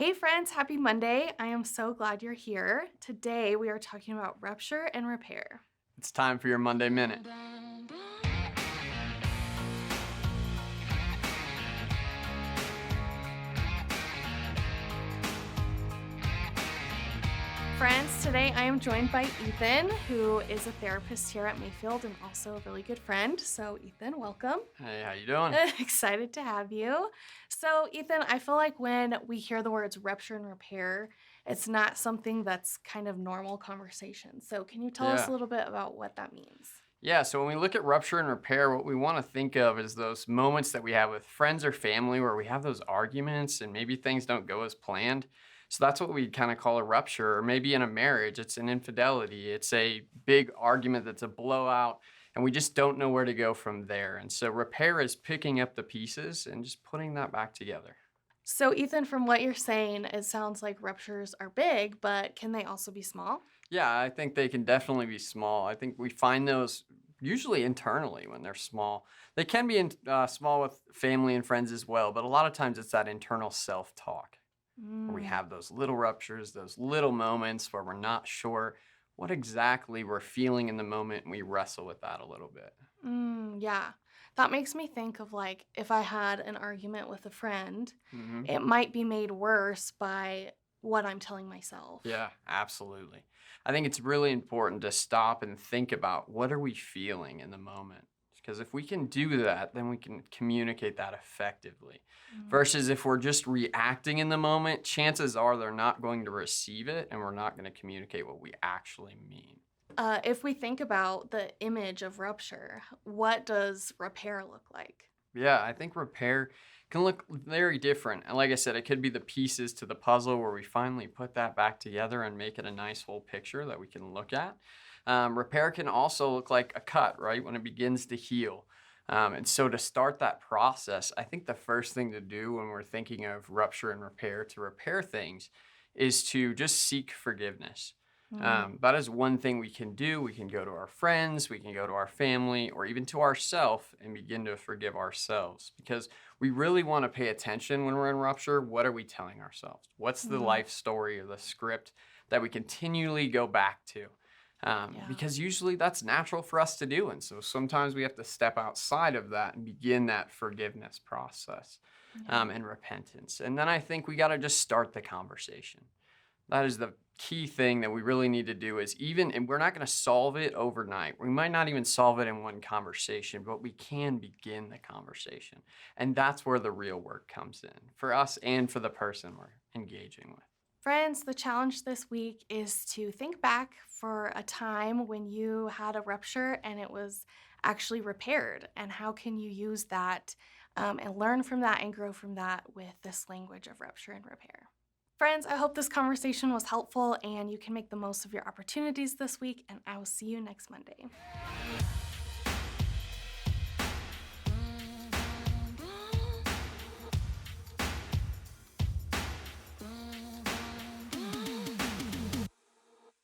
Hey friends, happy Monday. I am so glad you're here. Today we are talking about rupture and repair. It's time for your Monday Minute. Friends, today I am joined by Ethan, who is a therapist here at Mayfield and also a really good friend. So Ethan, welcome. Hey, how you doing? Excited to have you. So Ethan, I feel like when we hear the words rupture and repair, it's not something that's kind of normal conversation. So can you tell us a Yeah. little bit about what that means? Yeah, so when we look at rupture and repair, what we want to think of is those moments that we have with friends or family where we have those arguments and maybe things don't go as planned. So that's what we kind of call a rupture, or maybe in a marriage, it's an infidelity. It's a big argument that's a blowout, and we just don't know where to go from there. And so repair is picking up the pieces and just putting that back together. So, Ethan, from what you're saying, it sounds like ruptures are big, but can they also be small? Yeah, I think they can definitely be small. I think we find those usually internally when they're small. They can be small with family and friends as well, but a lot of times it's that internal self talk where we Mm, have those little ruptures, those little moments where we're not sure what exactly we're feeling in the moment, and we wrestle with that a little bit. yeah. That makes me think of like if I had an argument with a friend, hmm it might be made worse by what I'm telling myself. Yeah, absolutely. I think it's really important to stop and think about what are we feeling in the moment. Because if we can do that, then we can communicate that effectively. Mm. Versus if we're just reacting in the moment, chances are they're not going to receive it and we're not going to communicate what we actually mean. If we think about the image of rupture, what does repair look like? Yeah, I think repair can look very different. And like I said, it could be the pieces to the puzzle where we finally put that back together and make it a nice whole picture that we can look at. Repair can also look like a cut, right? When it begins to heal. And so to start that process, I think the first thing to do when we're thinking of rupture and repair to repair things is to just seek forgiveness. Mm, That is one thing we can do. We can go to our friends, we can go to our family, or even to ourselves and begin to forgive ourselves because we really want to pay attention when we're in rupture. What are we telling ourselves? What's the mm, life story or the script that we continually go back to? yeah. Because usually that's natural for us to do. And so sometimes we have to step outside of that and begin that forgiveness process Yeah. and repentance. And then I think we got to just start the conversation. That is the key thing that we really need to do is even and we're not going to solve it overnight. We might not even solve it in one conversation, but we can begin the conversation. And that's where the real work comes in for us and for the person we're engaging with. Friends, the challenge this week is to think back for a time when you had a rupture and it was actually repaired, and how can you use that and learn from that and grow from that with this language of rupture and repair. Friends, I hope this conversation was helpful and you can make the most of your opportunities this week, and I will see you next Monday.